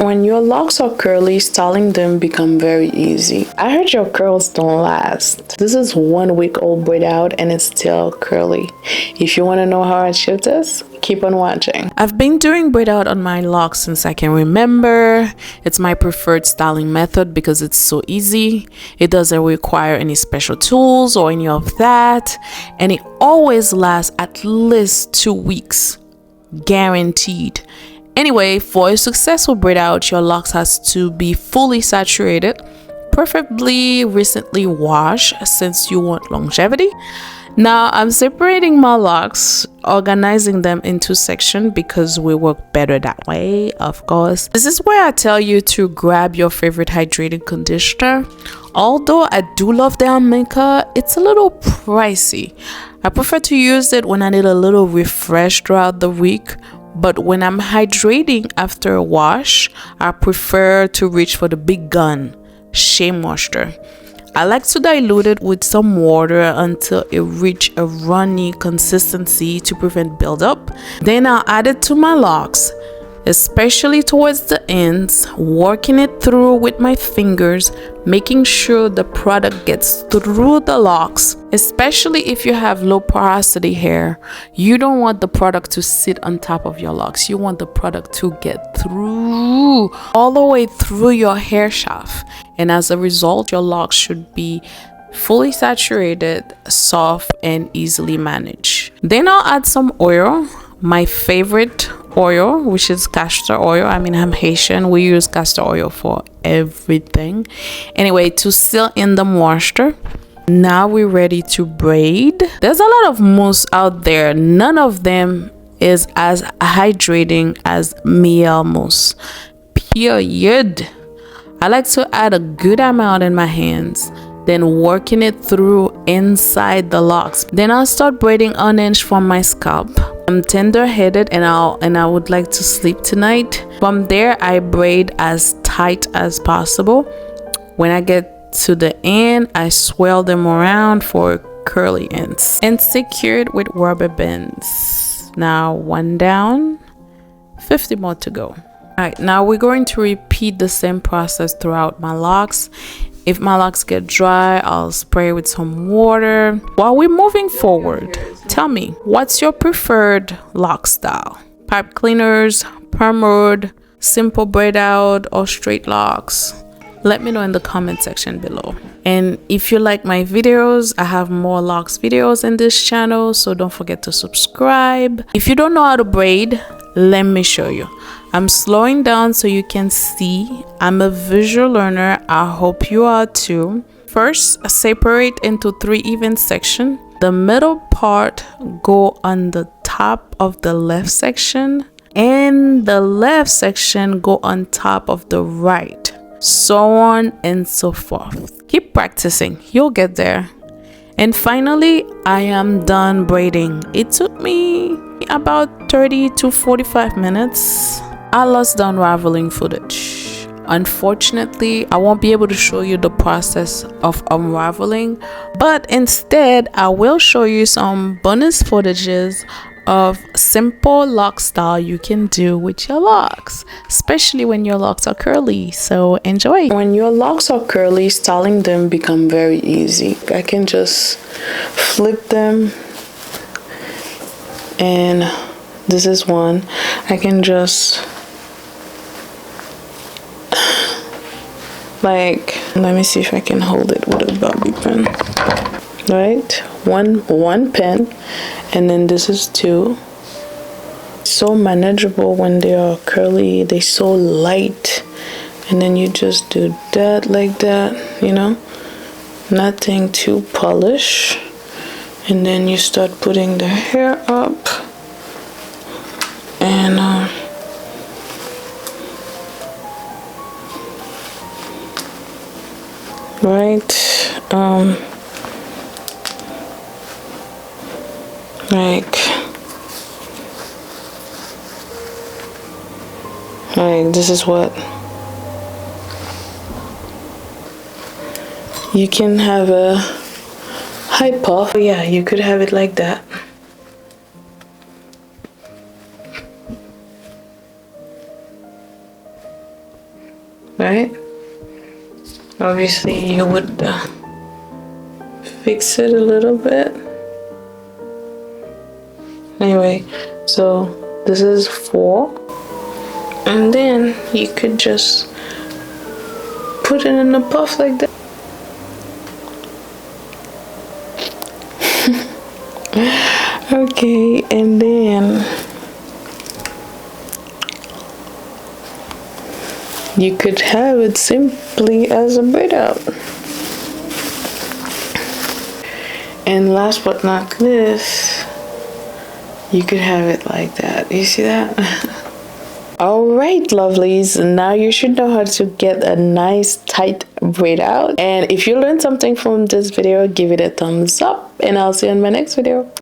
When your locks are curly, styling them become very easy. I heard your curls don't last. This is 1 week old braid out and it's still curly. If you want to know how I achieved this, keep on watching. I've been doing braid out on my locks since I can remember. It's my preferred styling method because it's so easy. It doesn't require any special tools or any of that. And it always lasts at least 2 weeks. Guaranteed. Anyway, for a successful braid out, your locks has to be fully saturated, preferably recently washed since you want longevity. Now I'm separating my locks, organizing them into sections because we work better that way, of course. This is where I tell you to grab your favorite hydrating conditioner. Although I do love their maker, it's a little pricey. I prefer to use it when I need a little refresh throughout the week. But when I'm hydrating after a wash, I prefer to reach for the big gun, Shea Moisture. I like to dilute it with some water until it reaches a runny consistency to prevent buildup. Then I'll add it to my locks, especially towards the ends, working it through with my fingers, making sure the product gets through the locks. Especially if you have low porosity hair, you don't want the product to sit on top of your locks. You want the product to get through, all the way through your hair shaft. And as a result, your locks should be fully saturated, soft, and easily managed. Then I'll add some oil, my favorite oil, which is castor oil. I mean, I'm Haitian, we use castor oil for everything. Anyway, to seal in the moisture. Now we're ready to braid. There's a lot of mousse out there. None of them is as hydrating as Miel mousse, period. I like to add a good amount in my hands, then working it through inside the locks. Then I'll start braiding an inch from my scalp. I'm tender-headed and I would like to sleep tonight. From there, I braid as tight as possible. When I get to the end, I swirl them around for curly ends and secure it with rubber bands. Now 1 down, 50 more to go. Alright, now we're going to repeat the same process throughout my locks. If my locks get dry, I'll spray with some water. While we're moving forward, tell me, what's your preferred lock style? Pipe cleaners, perm mode, simple braid out, or straight locks? Let me know in the comment section below. And if you like my videos, I have more locks videos in this channel, so don't forget to subscribe. If you don't know how to braid, let me show you. I'm slowing down so you can see. I'm a visual learner. I hope you are too. First, separate into 3 even sections. The middle part go on the top of the left section, and the left section go on top of the right. So on and so forth. Keep practicing. You'll get there. And finally, I am done braiding. It took me about 30 to 45 minutes. I lost the unraveling footage. Unfortunately, I won't be able to show you the process of unraveling, but instead I will show you some bonus footages of simple lock style you can do with your locks, especially when your locks are curly. So enjoy. When your locks are curly, styling them become very easy. I can just flip them, and this is one. I can just let me see if I can hold it with a bobby pin. Right, one pen, and then this is 2. So manageable when they are curly. They're so light, and then you just do that like that, you know, nothing too polished. And then you start putting the hair up, and right, like this is what you can have a high puff. Yeah, you could have it like that. right? Obviously you would fix it a little bit. Anyway, so this is 4, and then you could just put it in a puff like that. Okay, and then you could have it simply as a braid out. And last but not least, you could have it like that. You see that? Alright, lovelies, now you should know how to get a nice tight braid out. And if you learned something from this video, give it a thumbs up, and I'll see you in my next video.